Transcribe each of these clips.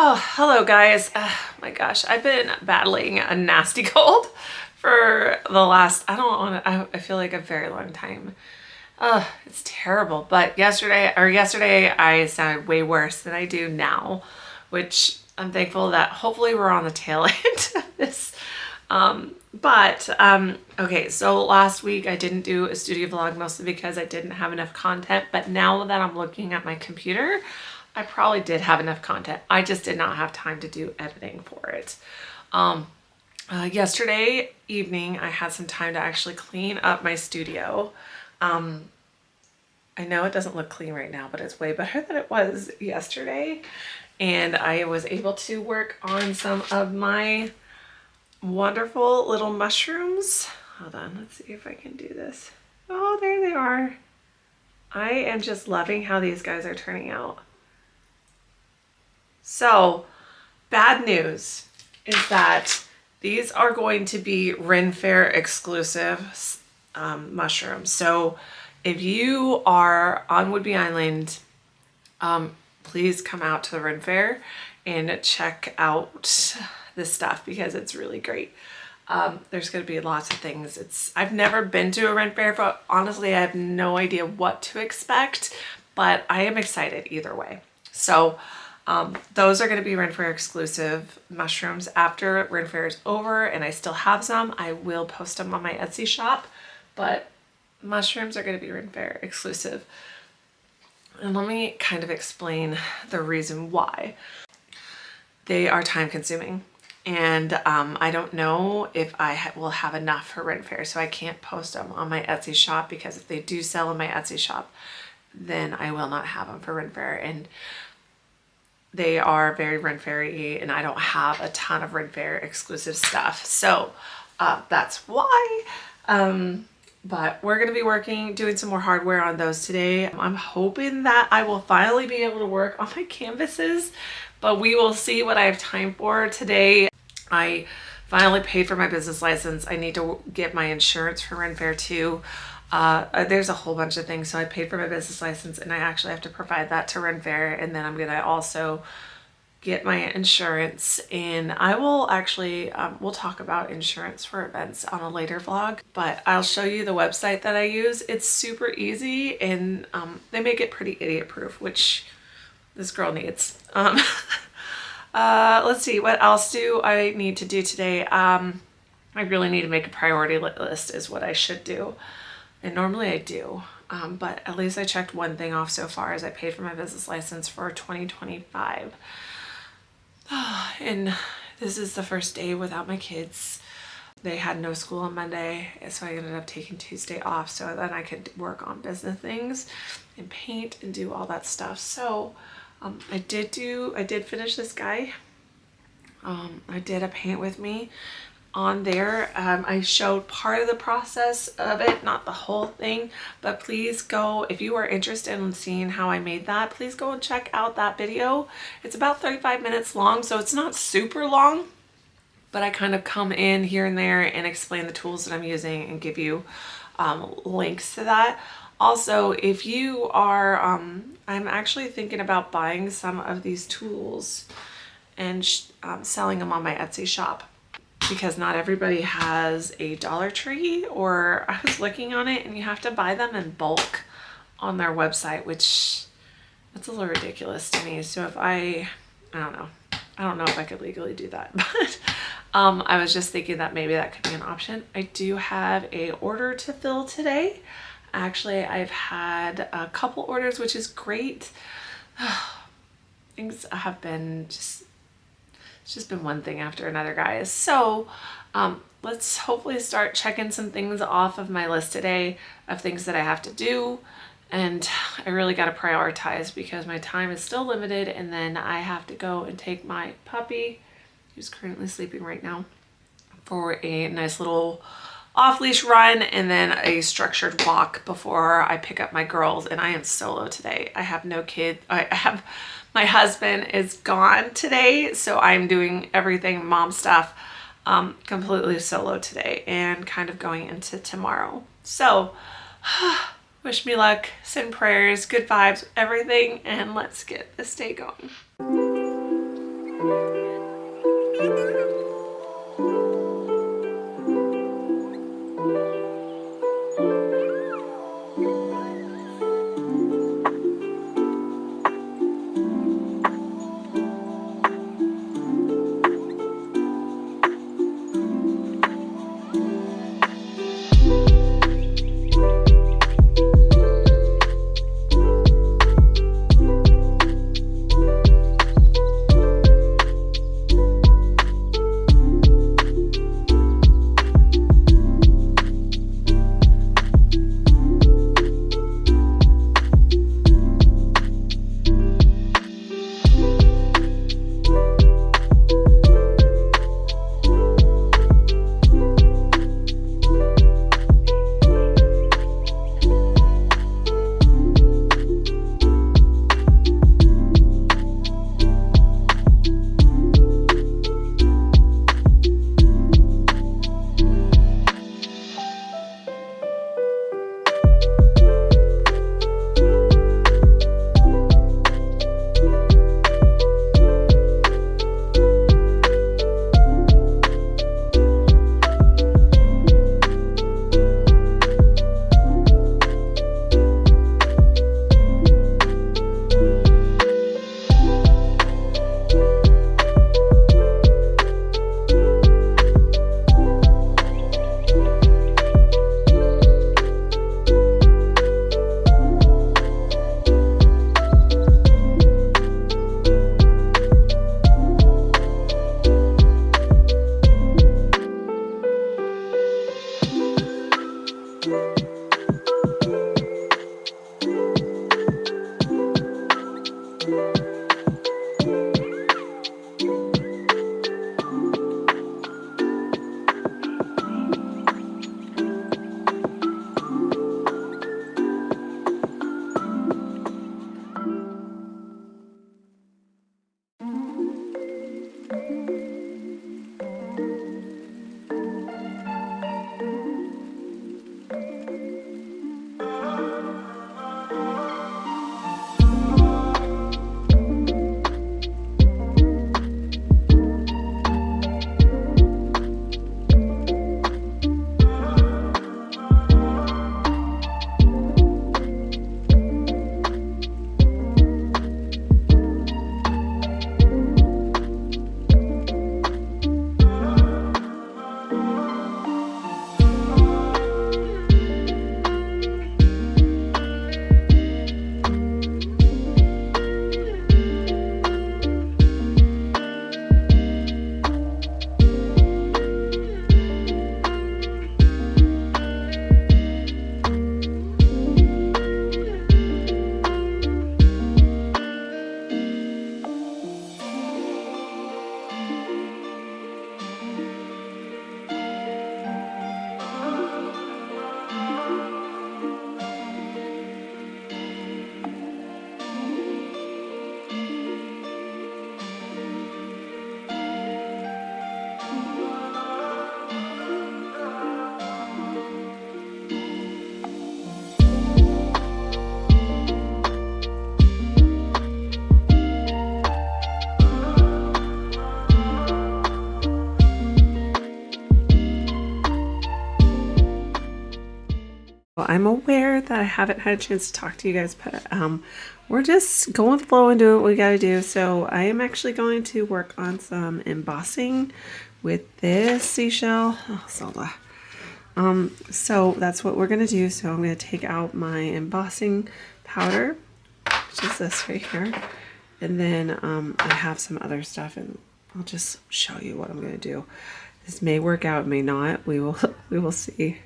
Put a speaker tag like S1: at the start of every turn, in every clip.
S1: Oh, hello guys. My gosh, I've been battling a nasty cold for the last, I feel like a very long time. It's terrible. But yesterday I sounded way worse than I do now, which I'm thankful that hopefully we're on the tail end of this. Okay, so last week I didn't do a studio vlog mostly because I didn't have enough content, but now that I'm looking at my computer, I probably did have enough content. I just did not have time to do editing for it. Yesterday evening, I had some time to actually clean up my studio. I know it doesn't look clean right now, but it's way better than it was yesterday. And I was able to work on some of my wonderful little mushrooms. Hold on, let's see if I can do this. Oh, there they are. I am just loving how these guys are turning out. So, bad news is that these are going to be Ren Fair exclusive mushrooms. So, if you are on Whidbey Island, please come out to the Ren Fair and check out this stuff because it's really great. There's going to be lots of things. I've never been to a Ren Fair, but honestly, I have no idea what to expect, but I am excited either way. So, those are going to be Ren Fair exclusive mushrooms. After Ren Fair is over and I still have some, I will post them on my Etsy shop, but mushrooms are going to be Ren Fair exclusive. And let me kind of explain the reason why. They are time consuming and I don't know if I will have enough for Ren Fair, so I can't post them on my Etsy shop because if they do sell in my Etsy shop, then I will not have them for Ren Fair. And they are very Ren Fair-y and I don't have a ton of Ren Fair exclusive stuff. So that's why. But we're going to be doing some more hardware on those today. I'm hoping that I will finally be able to work on my canvases, but we will see what I have time for today. I finally paid for my business license. I need to get my insurance for Ren Fair too. There's a whole bunch of things. So I paid for my business license and I actually have to provide that to Ren Fair. And then I'm going to also get my insurance, and I will actually, we'll talk about insurance for events on a later vlog, but I'll show you the website that I use. It's super easy and they make it pretty idiot proof, which this girl needs. Let's see, what else do I need to do today? I really need to make a priority list is what I should do. And normally I do, but at least I checked one thing off so far as I paid for my business license for 2025. And this is the first day without my kids. They had no school on Monday, so I ended up taking Tuesday off so that I could work on business things and paint and do all that stuff. So I did finish this guy. I did a paint with me on there. I showed part of the process of it, not the whole thing, but please go, if you are interested in seeing how I made that, please go and check out that video. It's about 35 minutes long, so it's not super long, but I kind of come in here and there and explain the tools that I'm using and give you links to that. Also, if you are, I'm actually thinking about buying some of these tools and selling them on my Etsy shop, because not everybody has a Dollar Tree, or I was looking on it and you have to buy them in bulk on their website, which that's a little ridiculous to me. So if I don't know if I could legally do that, but I was just thinking that maybe that could be an option. I do have a order to fill today. Actually, I've had a couple orders, which is great. Things have been it's just been one thing after another, guys. So let's hopefully start checking some things off of my list today of things that I have to do. And I really got to prioritize because my time is still limited. And then I have to go and take my puppy, who's currently sleeping right now, for a nice little off-leash run and then a structured walk before I pick up my girls. And I am solo today. I have no kid. My husband is gone today, so I'm doing everything mom stuff completely solo today and kind of going into tomorrow. So wish me luck, send prayers, good vibes, everything, and let's get this day going. Well, I'm aware that I haven't had a chance to talk to you guys, but we're just going with the flow and doing what we got to do. So I am actually going to work on some embossing with this seashell. Oh, Zelda. So that's what we're going to do. So I'm going to take out my embossing powder, which is this right here. And then I have some other stuff, and I'll just show you what I'm going to do. This may work out, may not. We will see.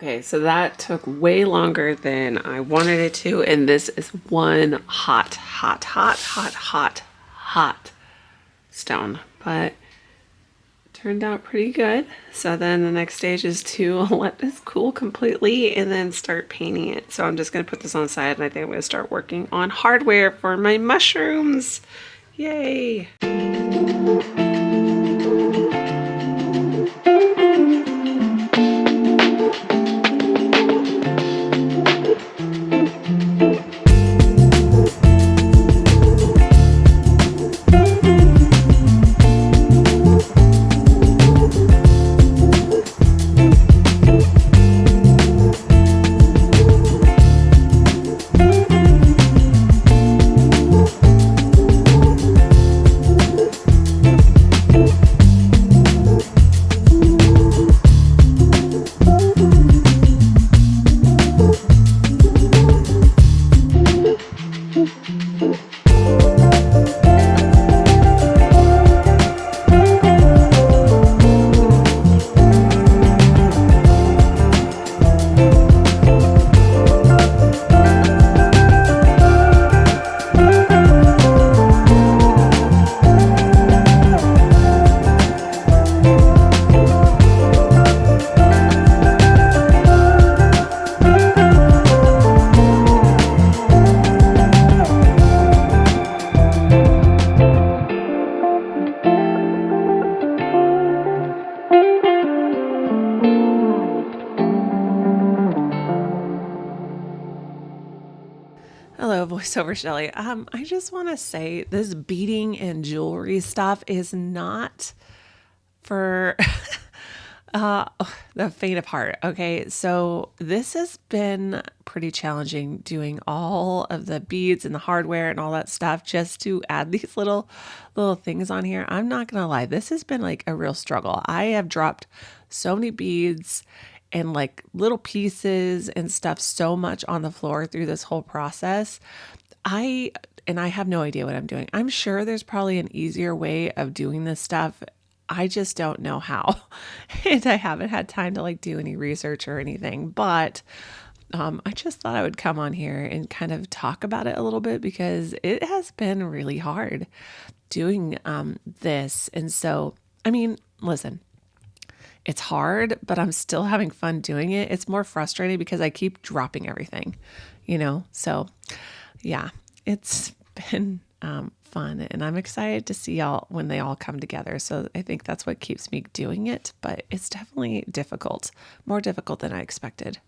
S1: Okay, so that took way longer than I wanted it to, and this is one hot stone, but turned out pretty good. So then the next stage is to let this cool completely and then start painting it. So I'm just going to put this on the side, and I think I'm going to start working on hardware for my mushrooms. Yay! Hello, voiceover Shelly. I just want to say this beading and jewelry stuff is not for the faint of heart. Okay, so this has been pretty challenging doing all of the beads and the hardware and all that stuff just to add these little things on here. I'm not gonna lie, this has been like a real struggle. I have dropped so many beads and like little pieces and stuff so much on the floor through this whole process. I have no idea what I'm doing. I'm sure there's probably an easier way of doing this stuff. I just don't know how. And I haven't had time to like do any research or anything, but I just thought I would come on here and kind of talk about it a little bit because it has been really hard doing this. And so, I mean, listen, it's hard, but I'm still having fun doing it. It's more frustrating because I keep dropping everything, So yeah, it's been fun, and I'm excited to see y'all when they all come together. So I think that's what keeps me doing it, but it's definitely difficult, more difficult than I expected.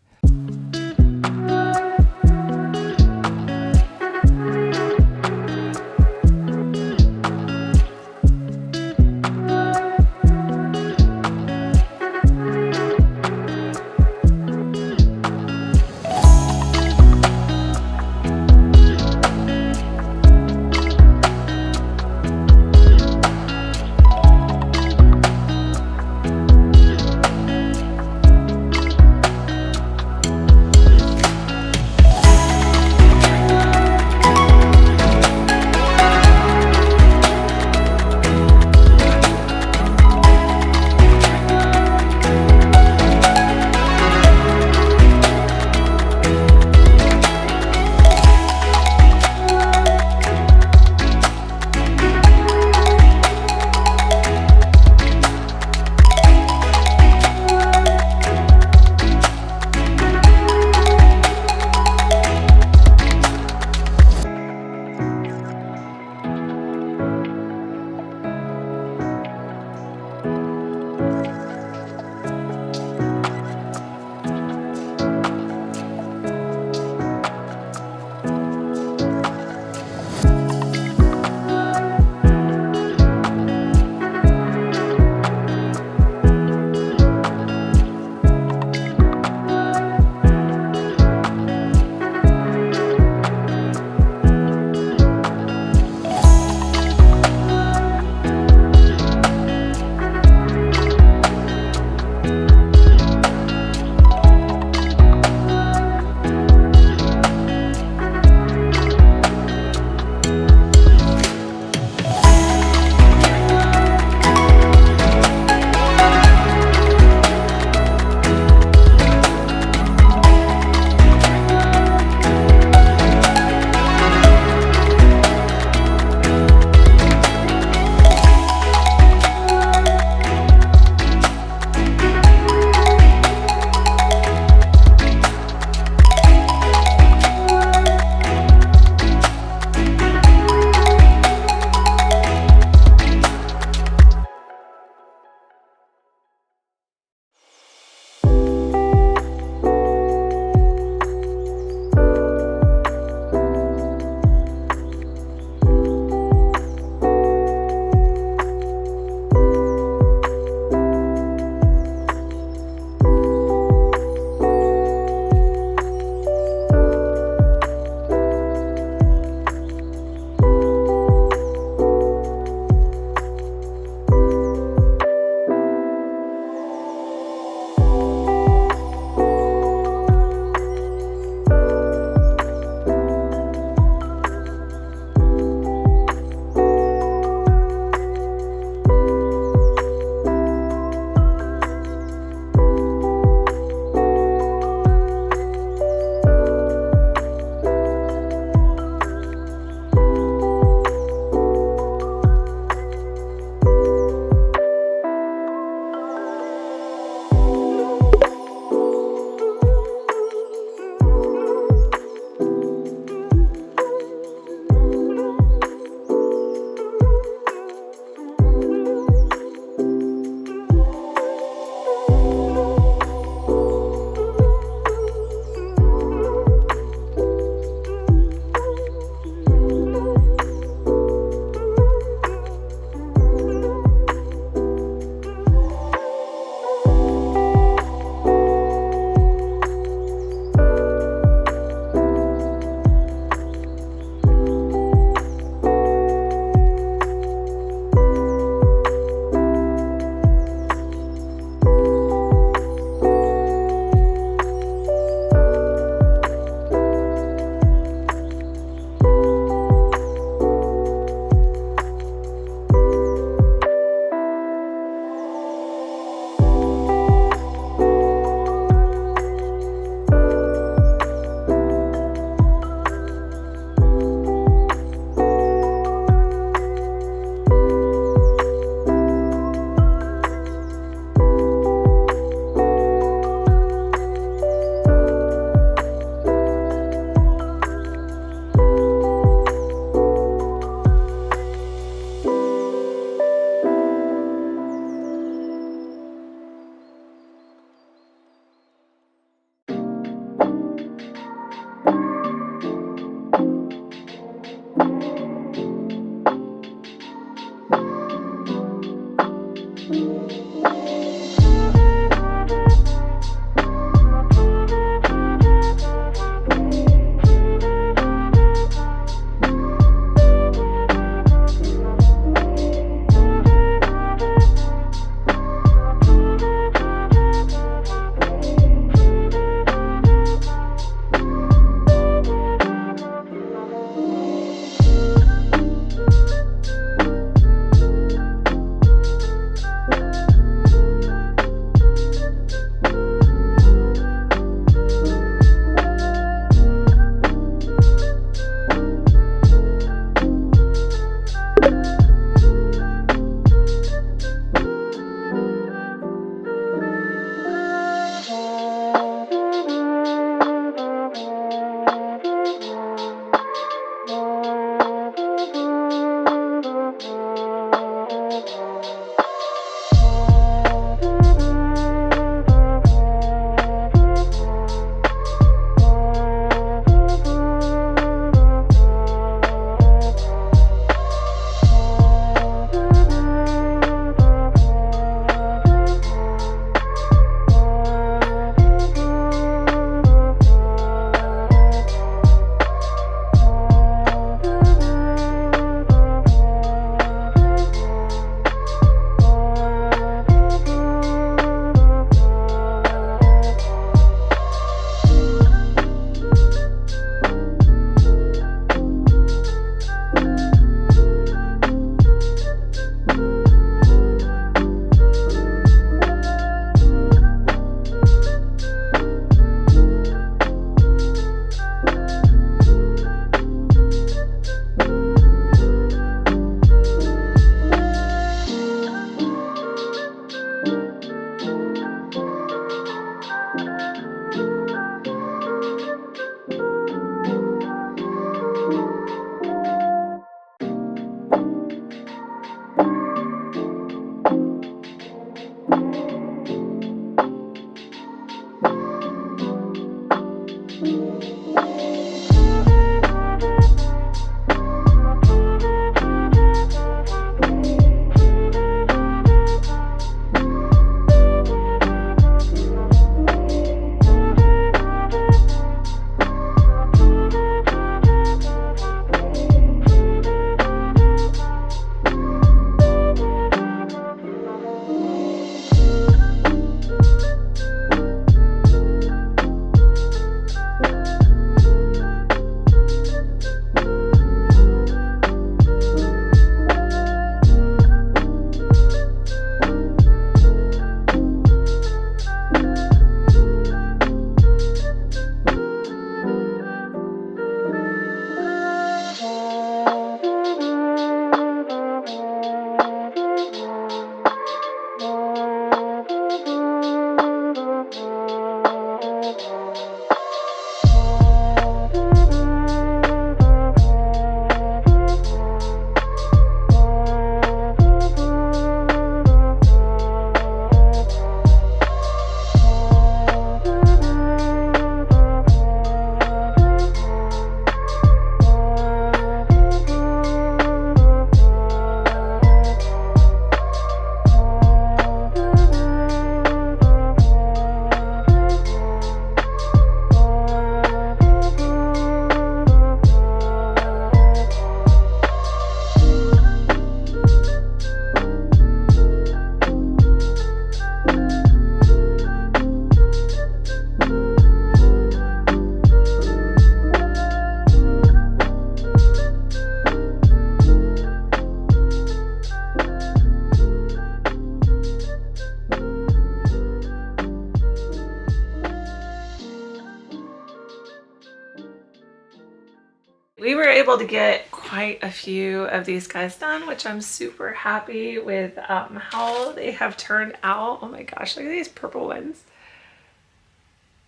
S1: able to get quite a few of these guys done, which I'm super happy with how they have turned out. Oh my gosh, look at these purple ones.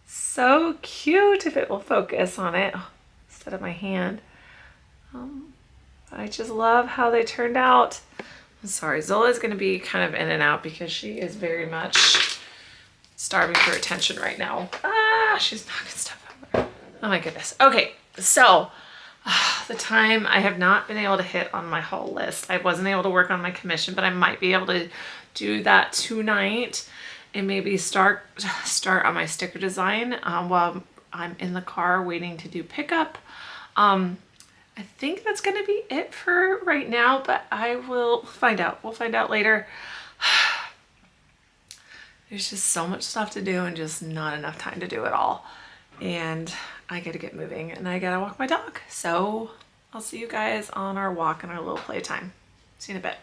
S1: So cute if it will focus on it instead of my hand. I just love how they turned out. I'm sorry, Zola's going to be kind of in and out because she is very much starving for attention right now. Ah, she's knocking stuff over. Oh my goodness. Okay, so the time I have not been able to hit on my haul list. I wasn't able to work on my commission, but I might be able to do that tonight and maybe start on my sticker design while I'm in the car waiting to do pickup. I think that's going to be it for right now, but I will find out. We'll find out later. There's just so much stuff to do and just not enough time to do it all. And I got to get moving and I got to walk my dog. So I'll see you guys on our walk and our little playtime. See you in a bit.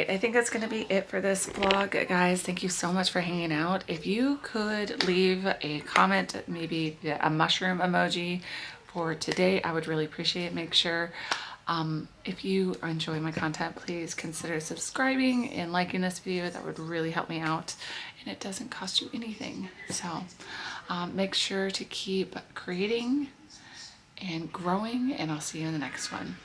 S1: I think that's going to be it for this vlog, guys. Thank you so much for hanging out. If you could leave a comment, maybe a mushroom emoji for today, I would really appreciate it. Make sure if you enjoy my content, please consider subscribing and liking this video. That would really help me out and it doesn't cost you anything. So make sure to keep creating and growing, and I'll see you in the next one.